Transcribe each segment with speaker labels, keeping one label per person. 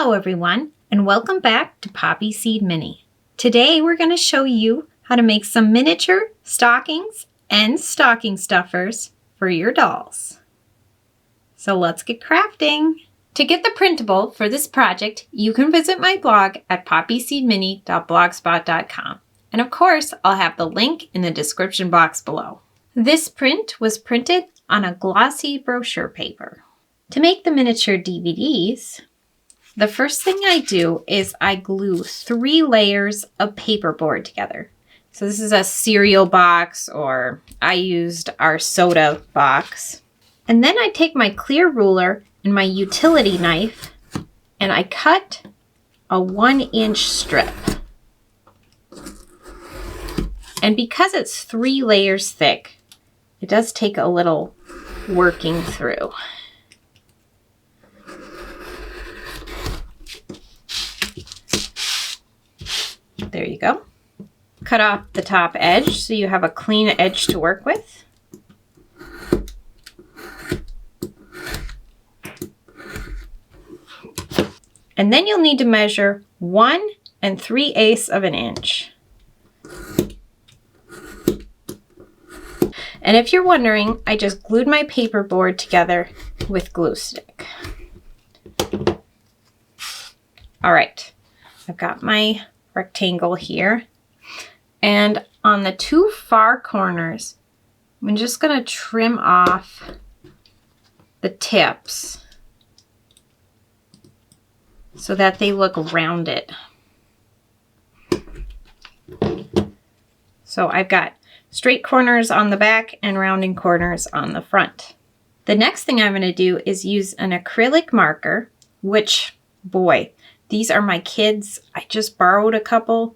Speaker 1: Hello everyone, and welcome back to Poppy Seed Mini. Today we're going to show you how to make some miniature stockings and stocking stuffers for your dolls. So let's get crafting. To get the printable for this project, you can visit my blog at poppyseedmini.blogspot.com. And of course, I'll have the link in the description box below. This print was printed on a glossy brochure paper. To make the miniature DVDs, the first thing I do is I glue 3 layers of paperboard together. So this is a cereal box, or I used our soda box. And then I take my clear ruler and my utility knife and I cut a 1-inch strip. And because it's 3 layers thick, it does take a little working through. There you go. Cut off the top edge so you have a clean edge to work with. And then you'll need to measure 1 3/8 of an inch. And if you're wondering, I just glued my paperboard together with glue stick. All right, I've got my rectangle here, and on the 2 far corners I'm just going to trim off the tips so that they look rounded. So I've got straight corners on the back and rounding corners on the front. The next thing I'm going to do is use an acrylic marker, which, boy, these are my kids. I just borrowed a couple,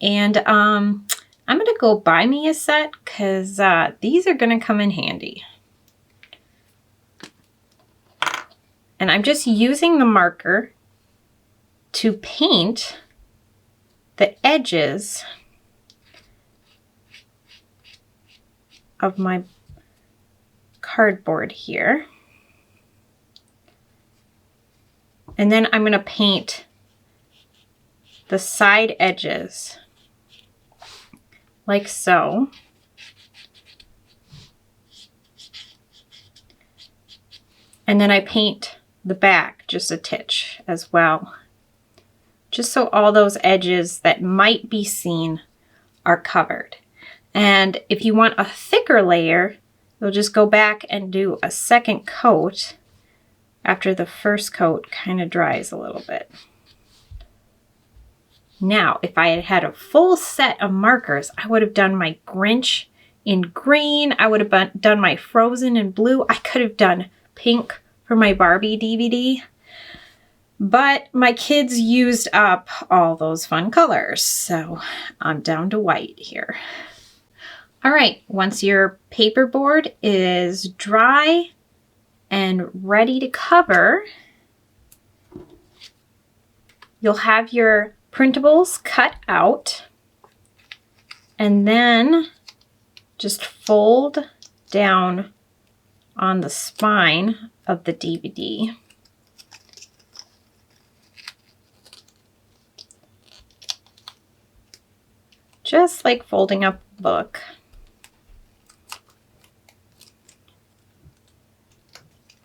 Speaker 1: and I'm going to go buy me a set because these are going to come in handy. And I'm just using the marker to paint the edges of my cardboard here. And then I'm going to paint the side edges like so. And then I paint the back just a titch as well, just so all those edges that might be seen are covered. And if you want a thicker layer, you'll just go back and do a second coat after the first coat kind of dries a little bit. Now, if I had had a full set of markers, I would have done my Grinch in green. I would have done my Frozen in blue. I could have done pink for my Barbie DVD. But my kids used up all those fun colors, so I'm down to white here. All right, once your paperboard is dry and ready to cover, you'll have your printables cut out, and then just fold down on the spine of the DVD. Just like folding up a book.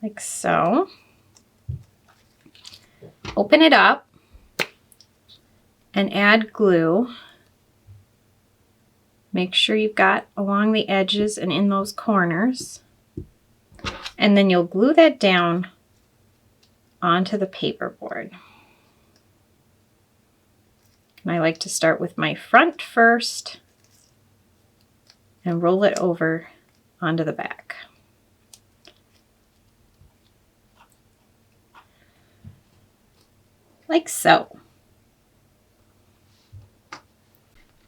Speaker 1: Like so. Open it up and add glue. Make sure you've got along the edges and in those corners. And then you'll glue that down onto the paperboard. And I like to start with my front first and roll it over onto the back. Like so.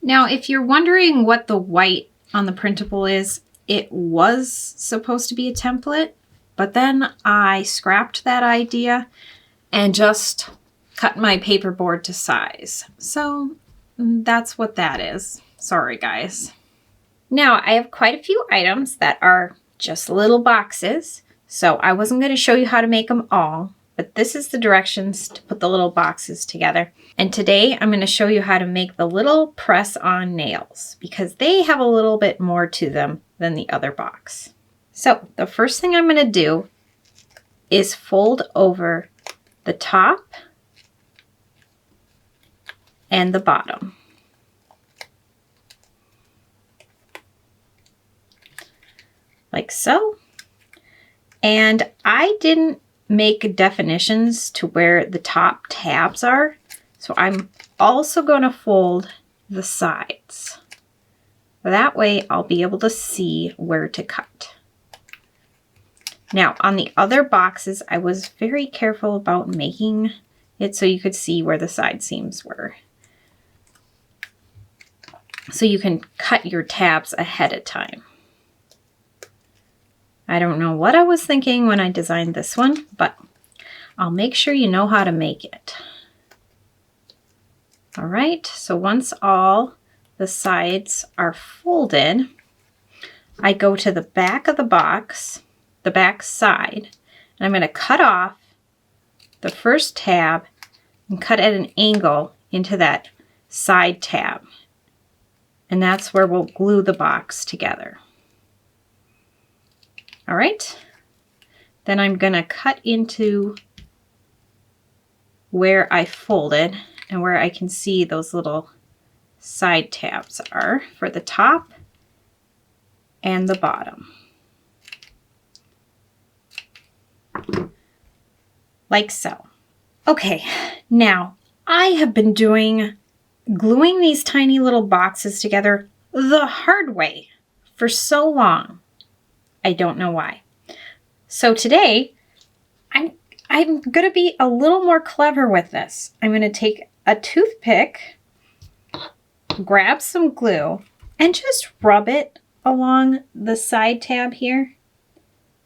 Speaker 1: Now, if you're wondering what the white on the printable is, it was supposed to be a template, but then I scrapped that idea and just cut my paperboard to size. So that's what that is. Sorry, guys. Now, I have quite a few items that are just little boxes, so I wasn't going to show you how to make them all, but this is the directions to put the little boxes together. And today I'm going to show you how to make the little press-on nails because they have a little bit more to them than the other box. So the first thing I'm going to do is fold over the top and the bottom. Like so. And I didn't make definitions to where the top tabs are, so I'm also going to fold the sides. That way I'll be able to see where to cut. Now on the other boxes, I was very careful about making it so you could see where the side seams were. So you can cut your tabs ahead of time. I don't know what I was thinking when I designed this one, but I'll make sure you know how to make it. All right, so once all the sides are folded, I go to the back of the box, the back side, and I'm going to cut off the first tab and cut at an angle into that side tab. And that's where we'll glue the box together. All right, then I'm going to cut into where I folded and where I can see those little side tabs are for the top and the bottom. Like so. Okay, now I have been gluing these tiny little boxes together the hard way for so long. I don't know why. So today, I'm going to be a little more clever with this. I'm going to take a toothpick, grab some glue, and just rub it along the side tab here.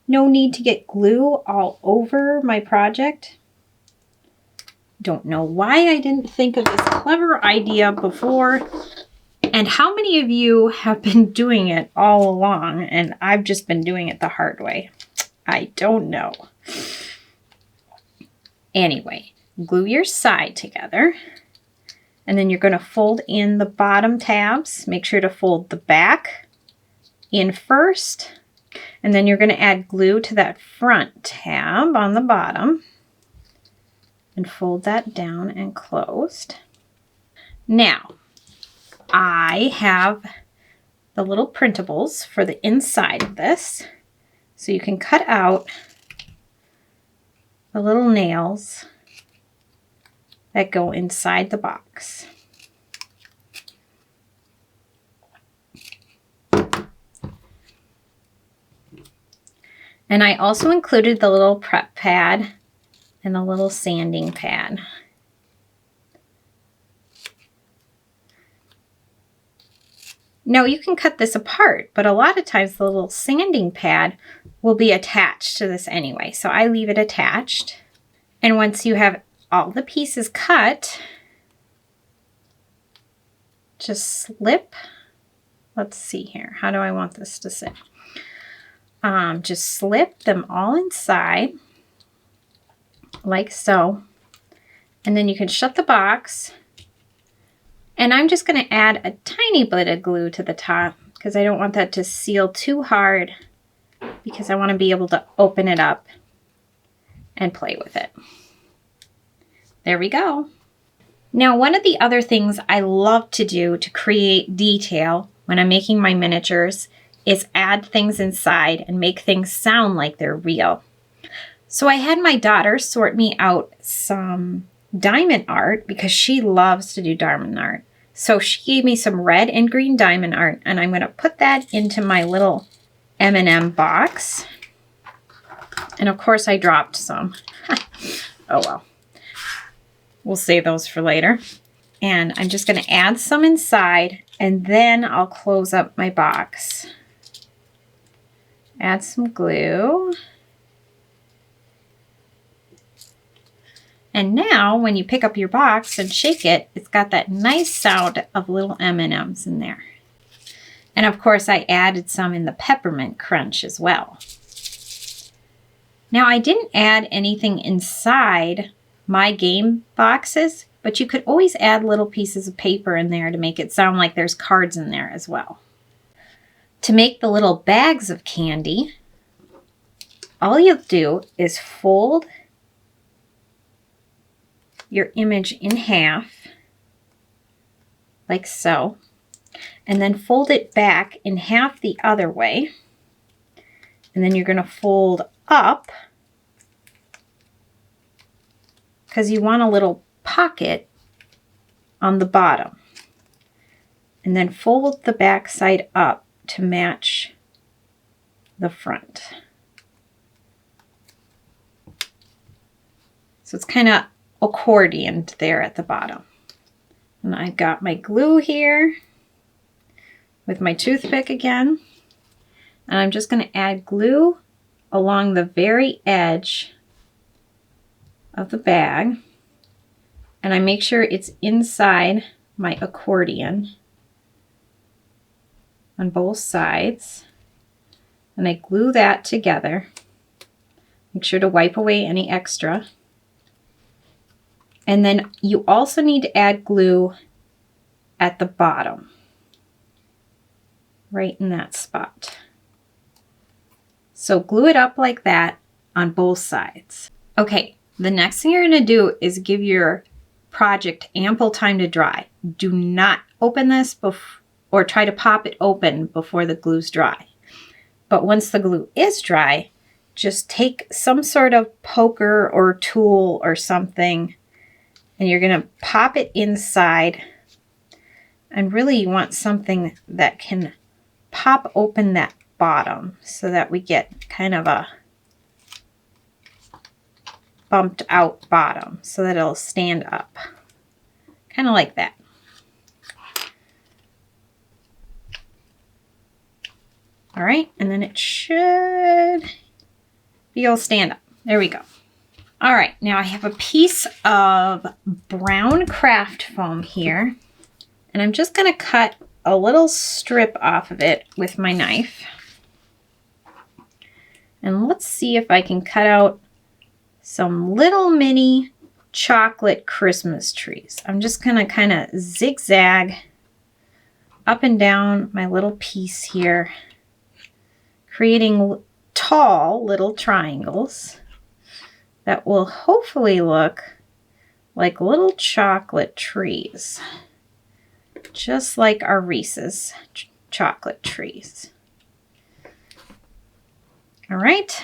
Speaker 1: No need to get glue all over my project. Don't know why I didn't think of this clever idea before. And how many of you have been doing it all along and I've just been doing it the hard way? I don't know. Anyway, glue your side together and then you're going to fold in the bottom tabs. Make sure to fold the back in first and then you're going to add glue to that front tab on the bottom and fold that down and closed. Now, I have the little printables for the inside of this. So you can cut out the little nails that go inside the box. And I also included the little prep pad and the little sanding pad. Now you can cut this apart, but a lot of times the little sanding pad will be attached to this anyway. So I leave it attached. And once you have all the pieces cut, just slip. Let's see here. How do I want this to sit? Just slip them all inside like so. And then you can shut the box. And I'm just going to add a tiny bit of glue to the top because I don't want that to seal too hard because I want to be able to open it up and play with it. There we go. Now, one of the other things I love to do to create detail when I'm making my miniatures is add things inside and make things sound like they're real. So I had my daughter sort me out some diamond art because she loves to do diamond art. So she gave me some red and green diamond art and I'm going to put that into my little M&M box. And of course I dropped some. Oh well. We'll save those for later. And I'm just going to add some inside and then I'll close up my box. Add some glue. And now when you pick up your box and shake it, it's got that nice sound of little M&Ms in there. And of course I added some in the peppermint crunch as well. Now I didn't add anything inside my game boxes, but you could always add little pieces of paper in there to make it sound like there's cards in there as well. To make the little bags of candy, all you'll do is fold your image in half, like so, and then fold it back in half the other way. And then you're going to fold up because you want a little pocket on the bottom. And then fold the back side up to match the front. So it's kind of accordioned there at the bottom. And I've got my glue here with my toothpick again. And I'm just going to add glue along the very edge of the bag. And I make sure it's inside my accordion on both sides. And I glue that together. Make sure to wipe away any extra. And then you also need to add glue at the bottom, right in that spot. So glue it up like that on both sides. Okay, the next thing you're going to do is give your project ample time to dry. Do not open this or try to pop it open before the glue's dry. But once the glue is dry, just take some sort of poker or tool or something, and you're going to pop it inside. And really you want something that can pop open that bottom so that we get kind of a bumped out bottom so that it'll stand up. Kind of like that. All right, and then it should be all stand up. There we go. All right, now I have a piece of brown craft foam here, and I'm just going to cut a little strip off of it with my knife. And let's see if I can cut out some little mini chocolate Christmas trees. I'm just going to kind of zigzag up and down my little piece here, creating tall little triangles that will hopefully look like little chocolate trees, just like our Reese's chocolate trees. All right,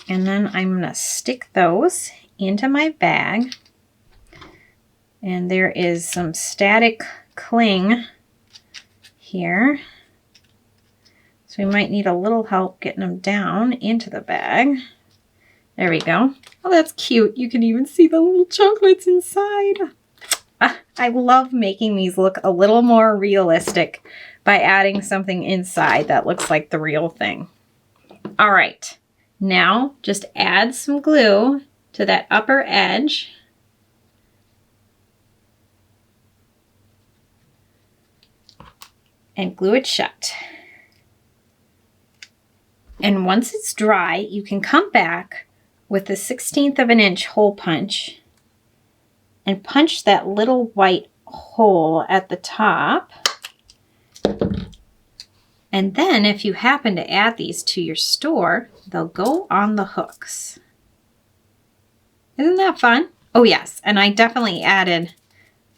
Speaker 1: and then I'm going to stick those into my bag, and there is some static cling here, so we might need a little help getting them down into the bag. There we go. Oh, that's cute. You can even see the little chocolates inside. I love making these look a little more realistic by adding something inside that looks like the real thing. All right, now just add some glue to that upper edge. And glue it shut. And once it's dry, you can come back with the 1/16 of an inch hole punch and punch that little white hole at the top. And then if you happen to add these to your store, they'll go on the hooks. Isn't that fun? Oh yes, and I definitely added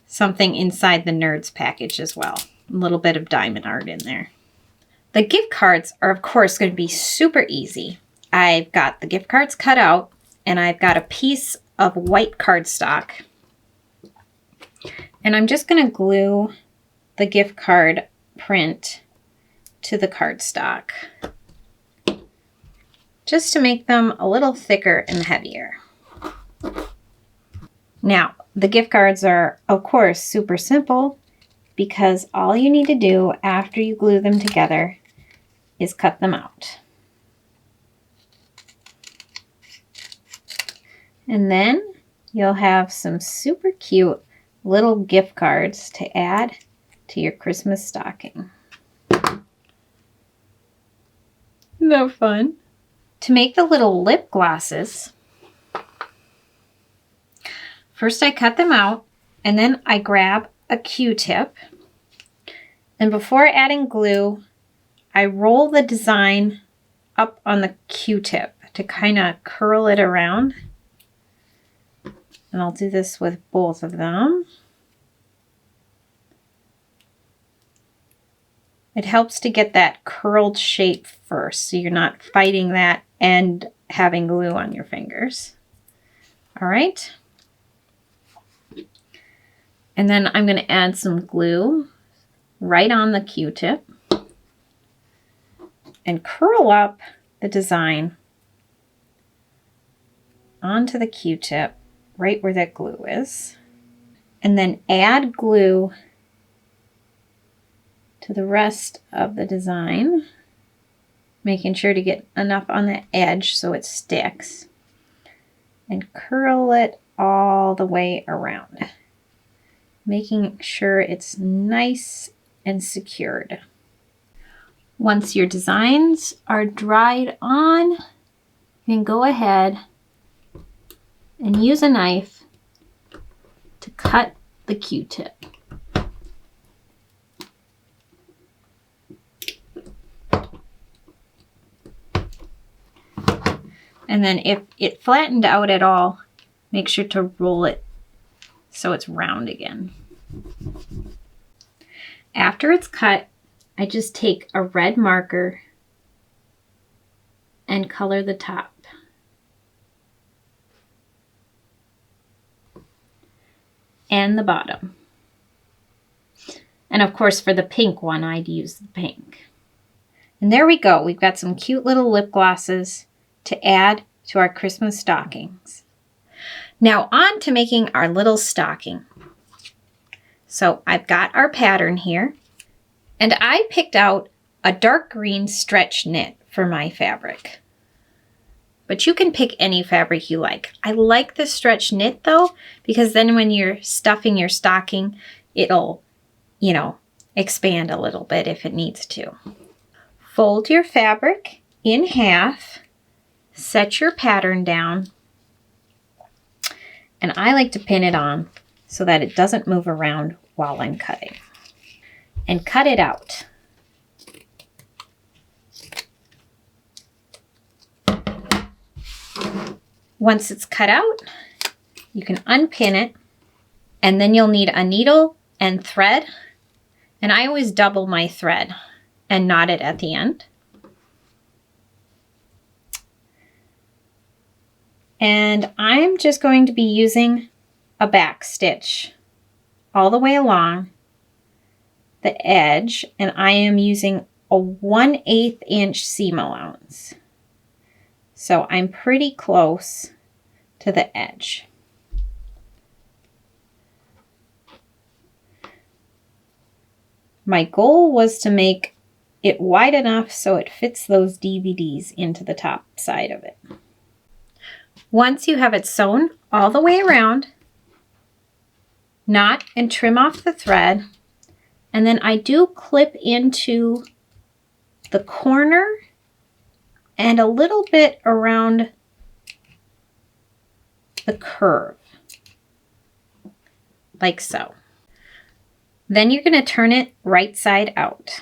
Speaker 1: something inside the Nerds package as well. A little bit of diamond art in there. The gift cards are of course going to be super easy. I've got the gift cards cut out, and I've got a piece of white cardstock. And I'm just going to glue the gift card print to the cardstock, just to make them a little thicker and heavier. Now, the gift cards are, of course, super simple, because all you need to do after you glue them together is cut them out. And then you'll have some super cute little gift cards to add to your Christmas stocking. Isn't that fun? To make the little lip glosses, first I cut them out, and then I grab a Q-tip, and before adding glue, I roll the design up on the Q-tip to kind of curl it around. And I'll do this with both of them. It helps to get that curled shape first, so you're not fighting that and having glue on your fingers. All right. And then I'm going to add some glue right on the Q-tip and curl up the design onto the Q-tip right where that glue is. And then add glue to the rest of the design, making sure to get enough on the edge so it sticks, and curl it all the way around, making sure it's nice and secured. Once your designs are dried on, you can go ahead and use a knife to cut the Q-tip. And then if it flattened out at all, make sure to roll it so it's round again. After it's cut, I just take a red marker and color the top. And the bottom. And of course, for the pink one, I'd use the pink. And there we go. We've got some cute little lip glosses to add to our Christmas stockings. Now on to making our little stocking. So I've got our pattern here, and I picked out a dark green stretch knit for my fabric. But you can pick any fabric you like. I like the stretch knit though, because then when you're stuffing your stocking, it'll, expand a little bit if it needs to. Fold your fabric in half, set your pattern down, and I like to pin it on so that it doesn't move around while I'm cutting. And cut it out. Once it's cut out, you can unpin it, and then you'll need a needle and thread. And I always double my thread and knot it at the end. And I'm just going to be using a back stitch all the way along the edge, and I am using a 1/8 inch seam allowance. So I'm pretty close to the edge. My goal was to make it wide enough so it fits those DVDs into the top side of it. Once you have it sewn all the way around, knot and trim off the thread, and then I do clip into the corner and a little bit around the curve, like so. Then you're going to turn it right side out.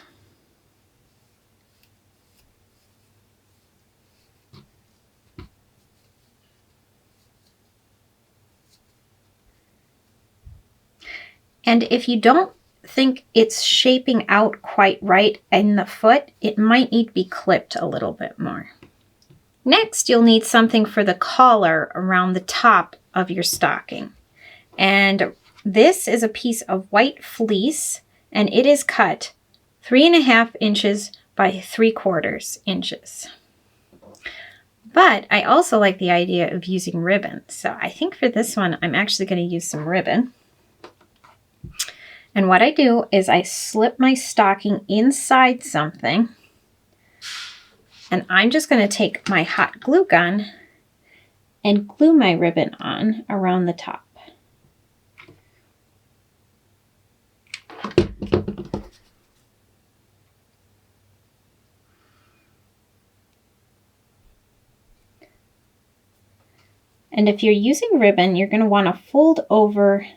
Speaker 1: And if you don't think it's shaping out quite right in the foot, it might need to be clipped a little bit more. Next, you'll need something for the collar around the top of your stocking. And this is a piece of white fleece, and it is cut 3.5 inches by 3/4 inches. But I also like the idea of using ribbon. So I think for this one, I'm actually going to use some ribbon. And what I do is I slip my stocking inside something, and I'm just going to take my hot glue gun and glue my ribbon on around the top. And if you're using ribbon, you're going to want to fold over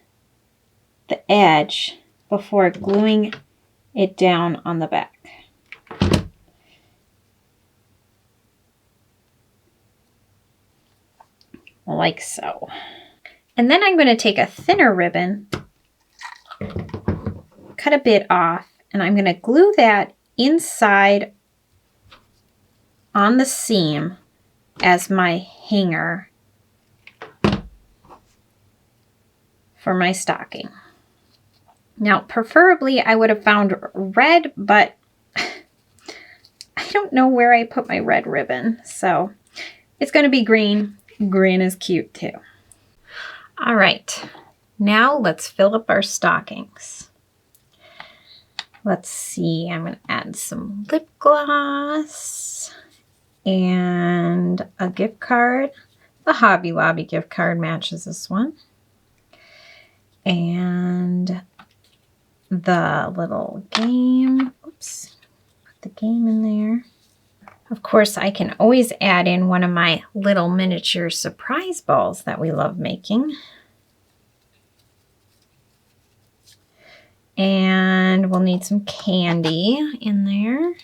Speaker 1: the edge before gluing it down on the back. Like so. And then I'm going to take a thinner ribbon, cut a bit off, and I'm going to glue that inside on the seam as my hanger for my stocking. Now, preferably I would have found red, but I don't know where I put my red ribbon, so it's going to be green. Green is cute too. All right, now let's fill up our stockings. Let's see, I'm going to add some lip gloss and a gift card. The Hobby Lobby gift card matches this one. And the little game. Oops, put the game in there. Of course, I can always add in one of my little miniature surprise balls that we love making. And we'll need some candy in there.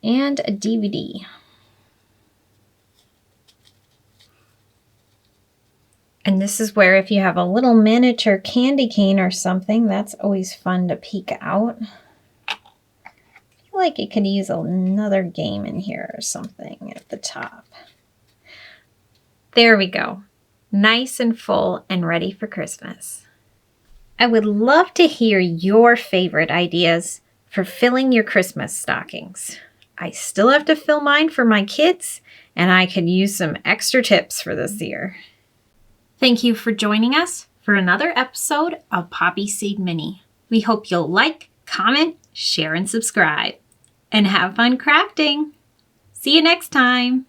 Speaker 1: And a DVD. And this is where if you have a little miniature candy cane or something, that's always fun to peek out. I feel like it could use another game in here or something at the top. There we go. Nice and full and ready for Christmas. I would love to hear your favorite ideas for filling your Christmas stockings. I still have to fill mine for my kids, and I could use some extra tips for this year. Thank you for joining us for another episode of Poppy Seed Mini. We hope you'll like, comment, share, and subscribe. And have fun crafting. See you next time.